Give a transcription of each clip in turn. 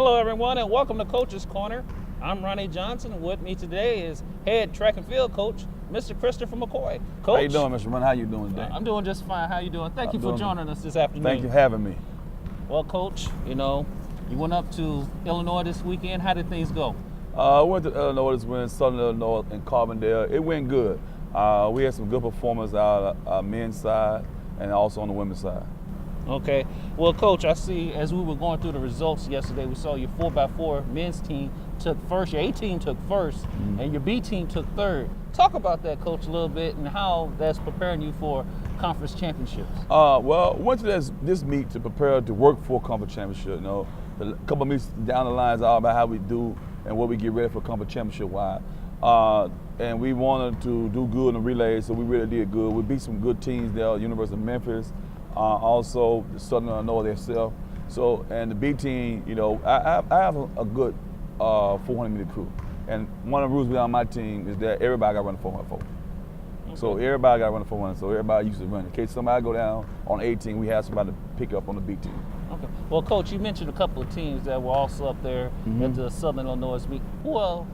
Hello everyone and welcome to Coach's Corner. I'm Ronnie Johnson and with me today is head track and field coach, Mr. Christopher McCoy. Coach. How you doing, Mr. Ron? How you doing today? I'm doing just fine. How you doing? Thank you for joining us this afternoon. Thank you for having me. Well, Coach, you went up to Illinois this weekend. How did things go? I went to Illinois this weekend, Southern Illinois and Carbondale. It went good. We had some good performance out of our men's side and also on the women's side. Okay. Well, Coach, I see as we were going through the results yesterday, we saw your 4x4 men's team took first, your A team took first, and your B team took third. Talk about that, Coach, a little bit and how that's preparing you for conference championships. Well, went to this meet to prepare to work for conference championship. A couple of meets down the line is all about how we do and what we get ready for conference championship wise. And we wanted to do good in the relays, so we really did good. We beat some good teams there, University of Memphis, also Southern Illinois themselves. So, and the B team, I have a good 400-meter crew. And one of the rules on my team is that everybody got to run the 4x4. Okay. So everybody got to run the 400. So everybody used to run. In case somebody go down on 18, we have somebody to pick up on the B team. Okay. Well, Coach, you mentioned a couple of teams that were also up there at the Southern Illinois meet. Who are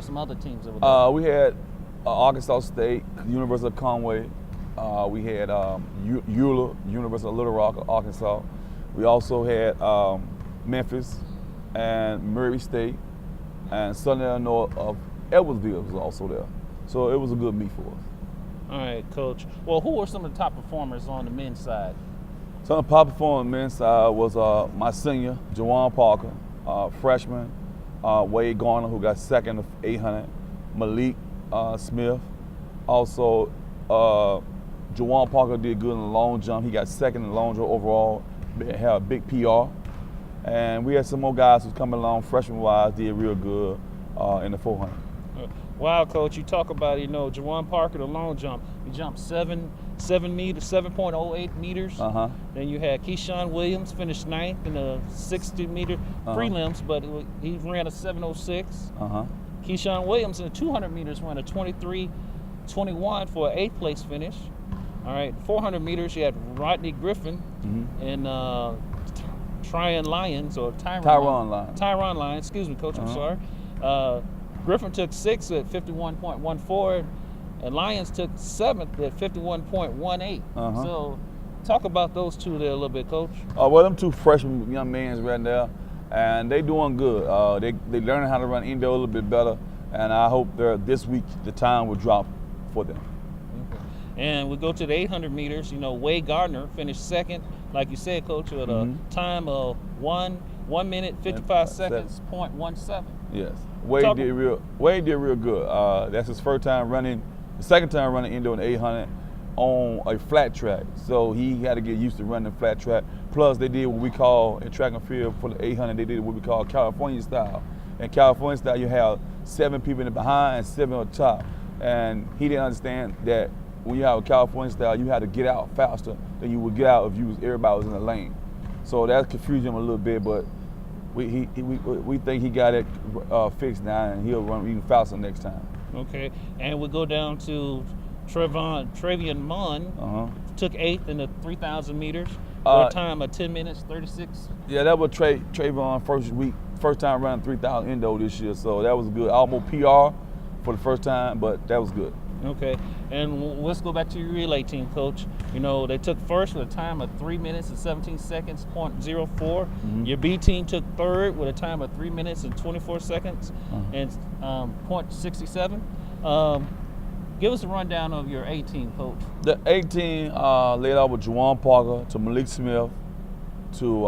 some other teams that were there? We had Arkansas State, University of Conway. We had Euler, University of Little Rock, Arkansas. We also had Memphis and Murray State, and Southern Illinois of Edwardsville was also there. So it was a good meet for us. All right, Coach. Well, who were some of the top performers on the men's side? Some of the top performers on the men's side was my senior, Jawan Parker, freshman, Wade Garner, who got second of 800, Malik Smith. Also, Jawan Parker did good in the long jump. He got second in the long jump overall, had a big PR. And we had some more guys who's coming along, freshman-wise, did real good in the 400. Wow, Coach, you talk about, Jawan Parker, the long jump. He jumped 7.08 meters. Then you had Keyshawn Williams, finished ninth in the 60-meter prelims, but he ran a 7.06. Keyshawn Williams in the 200 meters ran a 23.21 for an 8th place finish. All right, 400 meters, you had Rodney Griffin and Tyron Lyons, excuse me, Coach, I'm sorry. Griffin took 6th at 51.14, and Lyons took 7th at 51.18. So talk about those two there a little bit, Coach. Well, them two freshman young men right there, and they doing good. They learning how to run indoor a little bit better, and I hope this week the time will drop for them. And we go to the 800 meters. Wade Gardner finished second, like you said, Coach, with a time of 1 minute 55 seconds, .17. Yes, Wade did real good. That's his first time running, the second time running indoor in the 800 on a flat track. So he had to get used to running flat track. Plus, they did what we call in track and field for the 800. They did what we call California style. In California style, you have 7 people in the behind and 7 on top. And he didn't understand that when you have a California style, you had to get out faster than you would get out if everybody was in the lane. So that confused him a little bit, but we think he got it fixed now, and he'll run even faster next time. Okay, and we go down to Travion Munn, took 8th in the 3,000 meters, with a time of 10 minutes 36. Yeah, that was Travion first time running 3,000 indoor this year, so that was good. Almost PR for the first time, but that was good. Okay, and let's go back to your relay team, Coach. They took first with a time of 3 minutes and 17 seconds, .04. Your B team took third with a time of 3 minutes and 24 seconds, and .67. Give us a rundown of your A team, Coach. The A team laid out with Jawan Parker to Malik Smith to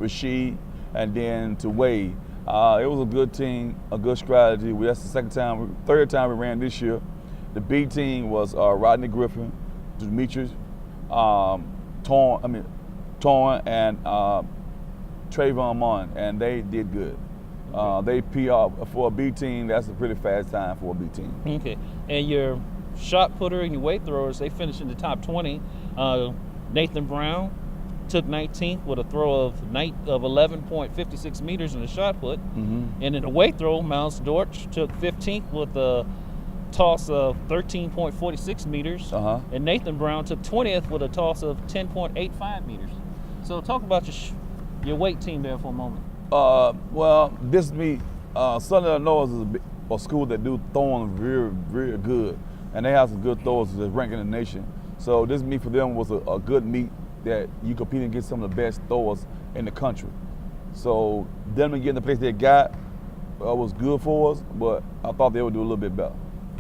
Rashid, and then to Wade. It was a good team, a good strategy. That's the third time we ran this year. The B team was Rodney Griffin, Demetrius, Torn, and Trayvon Munn, and they did good. They PR for a B team. That's a pretty fast time for a B team. Okay, and your shot putter and your weight throwers, they finished in the top 20. Nathan Brown took 19th with a throw of 11.56 meters in the shot put. And in the weight throw, Miles Dortch took 15th with a toss of 13.46 meters. And Nathan Brown took 20th with a toss of 10.85 meters. So talk about your weight team there for a moment. Well, this meet, Southern Illinois is a school that do throwing very, very good, and they have some good throwers that's ranking in the nation. So this meet for them was a good meet that you compete and get some of the best throwers in the country. So them getting the place they got was good for us, but I thought they would do a little bit better.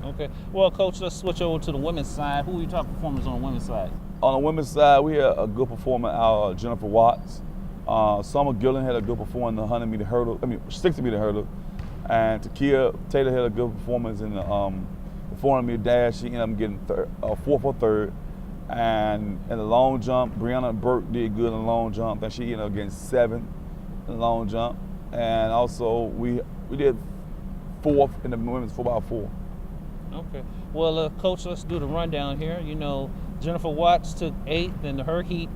Okay. Well, Coach, let's switch over to the women's side. Who are your top performers on the women's side? On the women's side, we had a good performer, Jennifer Watts. Summer Gillen had a good performance in the 100-meter hurdle, 60-meter hurdle. And Takia Taylor had a good performance in the 400-meter dash. She ended up getting fourth or third. And in the long jump, Brianna Burke did good in the long jump. And she ended up getting 7th in the long jump. And also, we did 4th in the women's 4x4. Okay. Well, Coach, let's do the rundown here. You know, Jennifer Watts took 8th in her heat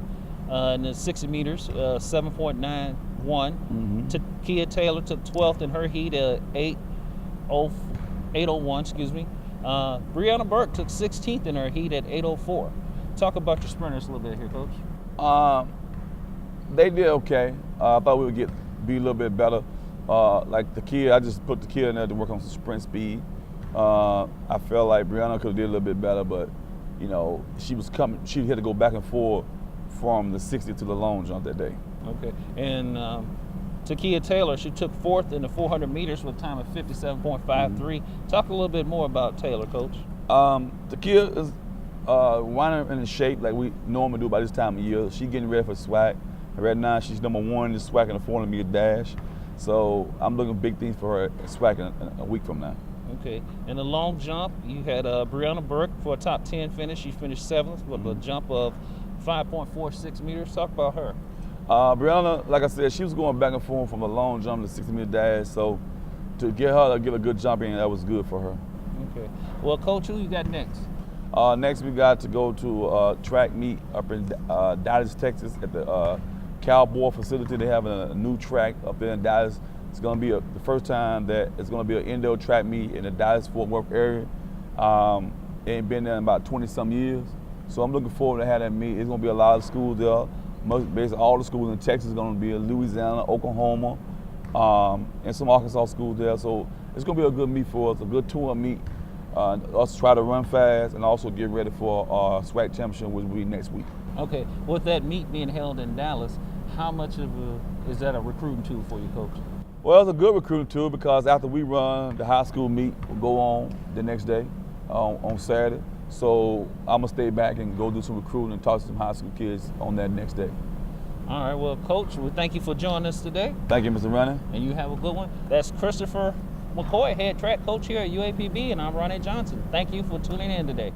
in the 60 meters, 7.91. Mm-hmm. Takia Taylor took 12th in her heat, 8:01. Excuse me. Brianna Burke took 16th in her heat at 8:04. Talk about your sprinters a little bit here, Coach. They did okay. I thought we would be a little bit better. Like Takia, I just put Takia in there to work on some sprint speed. I felt like Brianna could have did a little bit better, but you know, she had to go back and forth from the 60 to the long jump that day. Okay, and Takia Taylor, she took 4th in the 400 meters with a time of 57.53. Mm-hmm. Talk a little bit more about Taylor, Coach. Takia is winding in shape like we normally do by this time of year. She's getting ready for SWAC. Right now, she's number 1 in the SWAC in the 400-meter dash. So I'm looking big things for her at SWAC in a week from now. Okay. In the long jump, you had Brianna Burke for a top 10 finish. She finished 7th with a jump of 5.46 meters. Talk about her. Brianna, like I said, she was going back and forth from the long jump to the 60-meter dash. So to get her to get a good jump in, that was good for her. Okay. Well, Coach, who you got next? Next, we got to go to a track meet up in Dallas, Texas at the Cowboy facility. They have a new track up there in Dallas. It's going to be the first time that it's going to be an indoor track meet in the Dallas-Fort Worth area. It ain't been there in about 20-some years. So I'm looking forward to having that meet. It's going to be a lot of schools there. Basically, all the schools in Texas are going to be in Louisiana, Oklahoma, and some Arkansas schools there. So it's going to be a good meet for us, a good tour meet. Us try to run fast and also get ready for our SWAC championship, which will be next week. Okay. With that meet being held in Dallas, how much is that a recruiting tool for you, Coach? Well, it's a good recruiting tool because after we run, the high school meet will go on the next day on Saturday. So I'm going to stay back and go do some recruiting and talk to some high school kids on that next day. All right. Well, Coach, we thank you for joining us today. Thank you, Mr. Running. And you have a good one. That's Christopher McCoy, head track coach here at UAPB, and I'm Ronnie Johnson. Thank you for tuning in today.